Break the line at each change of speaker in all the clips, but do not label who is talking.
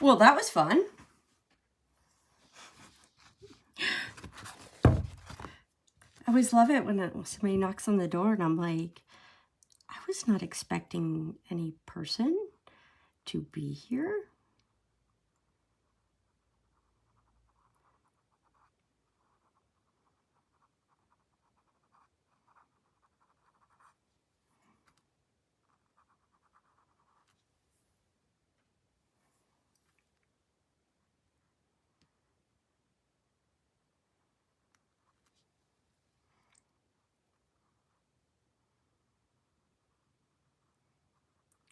Well, that was fun. I always love it when somebody knocks on the door and I'm like, I was not expecting any person to be here.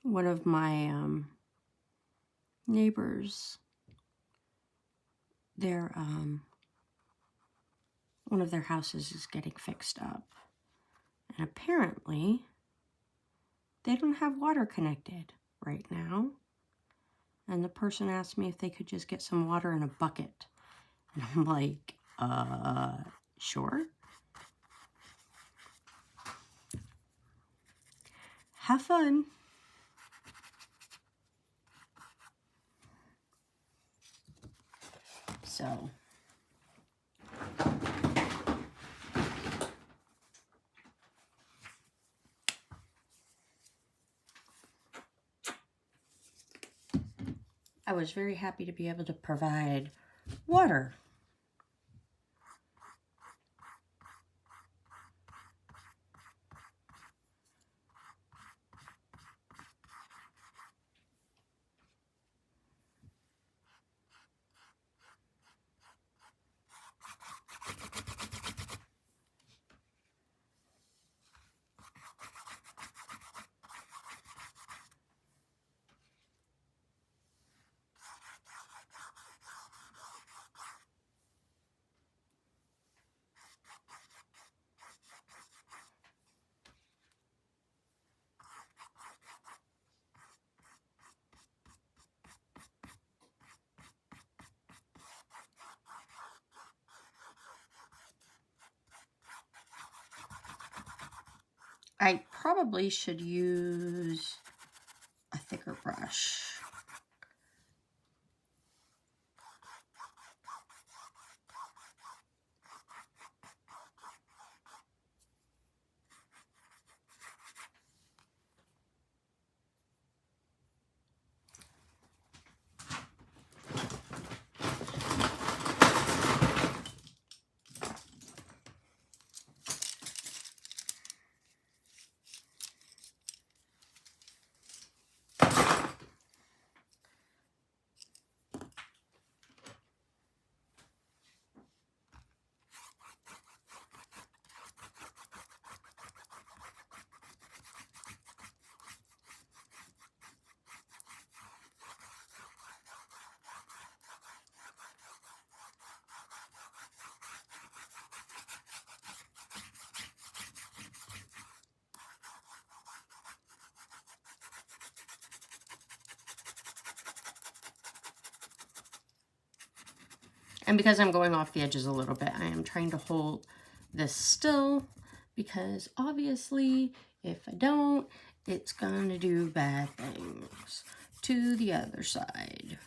One of my neighbors, one of their houses is getting fixed up. And apparently, they don't have water connected right now. And the person asked me if they could just get some water in a bucket. And I'm like, sure. Have fun. So, I was very happy to be able to provide water. I probably should use a thicker brush. And because I'm going off the edges a little bit, I am trying to hold this still because obviously if I don't, it's going to do bad things to the other side.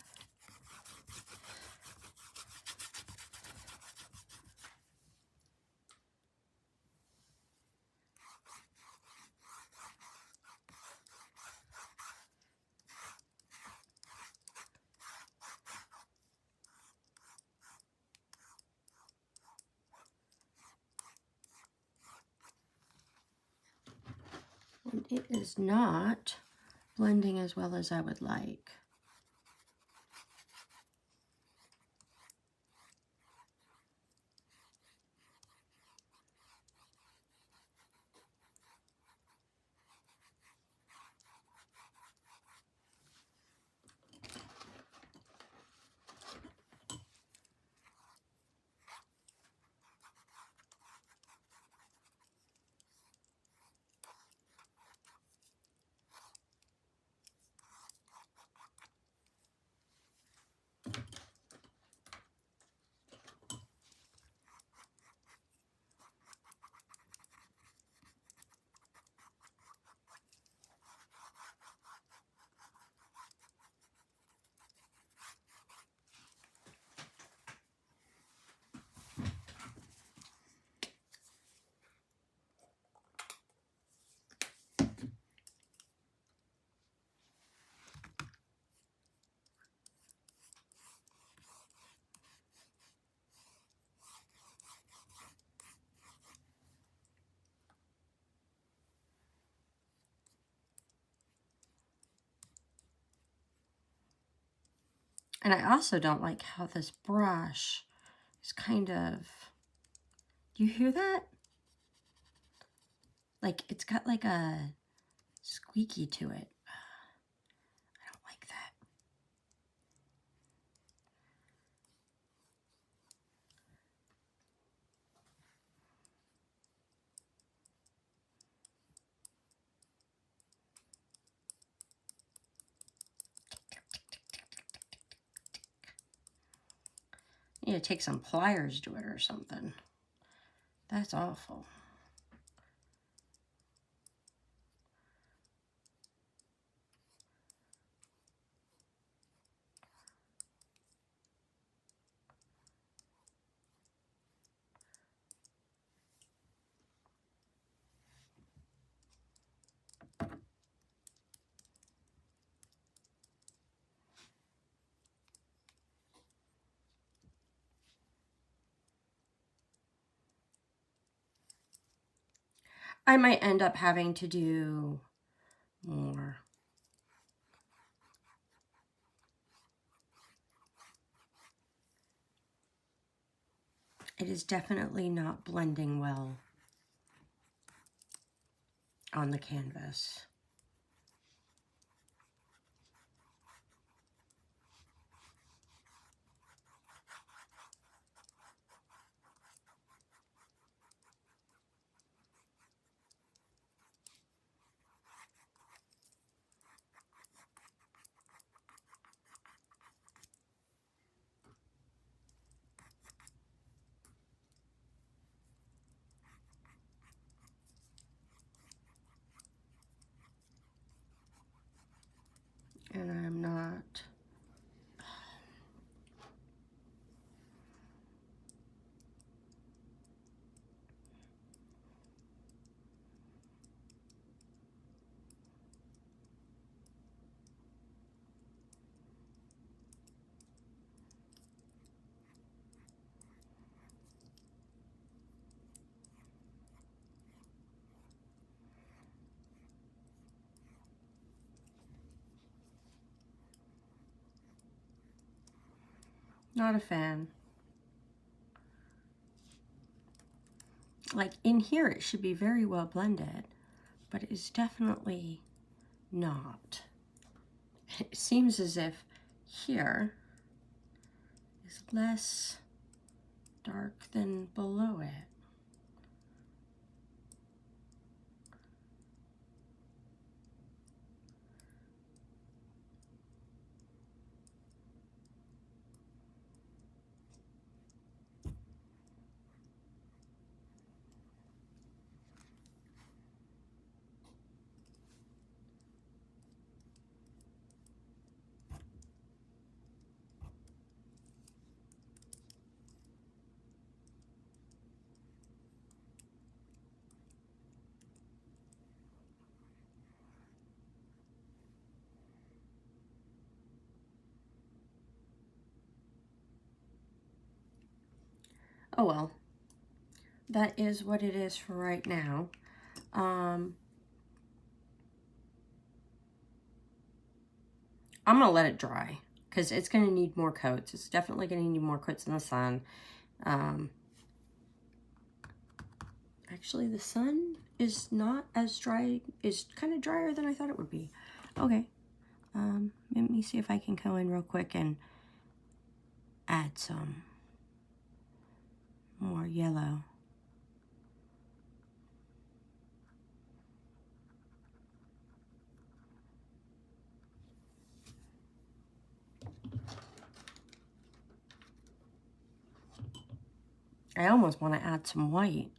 And it is not blending as well as I would like. And I also don't like how this brush is kind of, do you hear that? Like, it's got like a squeaky to it. I don't like that. I need to take some pliers to it or something. That's awful. I might end up having to do more. It is definitely not blending well on the canvas. And I'm not. Not a fan. Like in here, it should be very well blended, but it's definitely not. It seems as if here is less dark than below it. Oh well, that is what it is for right now. I'm gonna let it dry because it's gonna need more coats. It's definitely gonna need more coats in the sun. Actually, the sun is not as dry, is kind of drier than I thought it would be. Okay, let me see if I can go in real quick and add some more yellow. I almost want to add some white.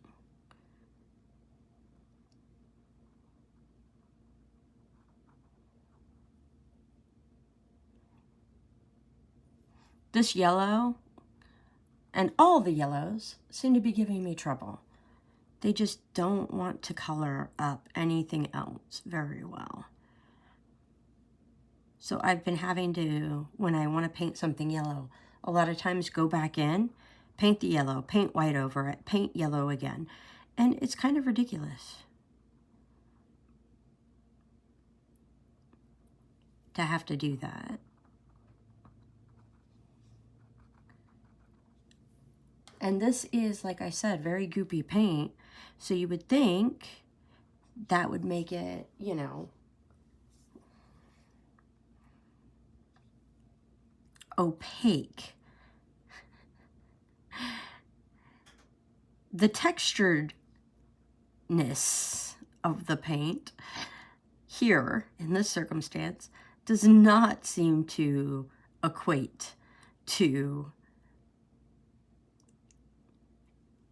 This yellow and all the yellows seem to be giving me trouble. They just don't want to color up anything else very well. So I've been having to, when I want to paint something yellow, a lot of times go back in, paint the yellow, paint white over it, paint yellow again. And it's kind of ridiculous to have to do that. And this is, like I said, very goopy paint. So you would think that would make it, you know, opaque. The texturedness of the paint here, in this circumstance, does not seem to equate to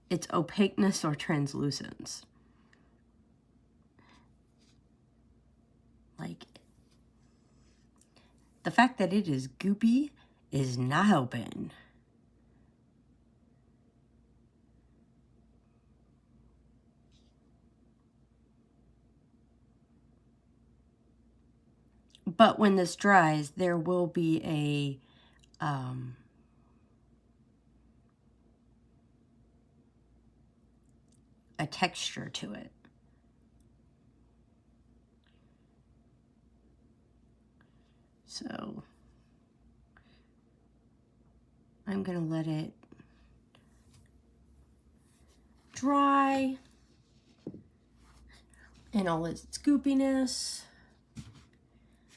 its opaqueness or translucence. Like, the fact that it is goopy is not helping. But when this dries, there will be a texture to it. So I'm going to let it dry in all its goopiness.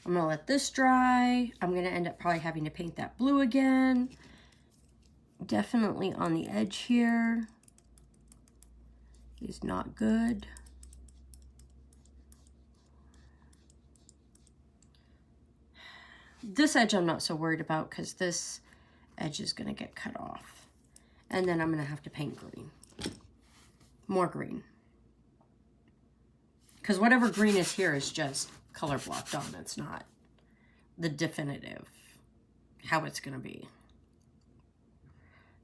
I'm going to let this dry. I'm going to end up probably having to paint that blue again. Definitely on the edge here is not good. This edge I'm not so worried about because this edge is going to get cut off. And then I'm going to have to paint green. More green. Because whatever green is here is just color blocked on. It's not the definitive how it's going to be.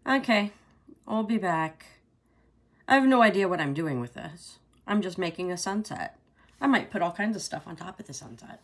Okay, I'll be back. I have no idea what I'm doing with this. I'm just making a sunset. I might put all kinds of stuff on top of the sunset.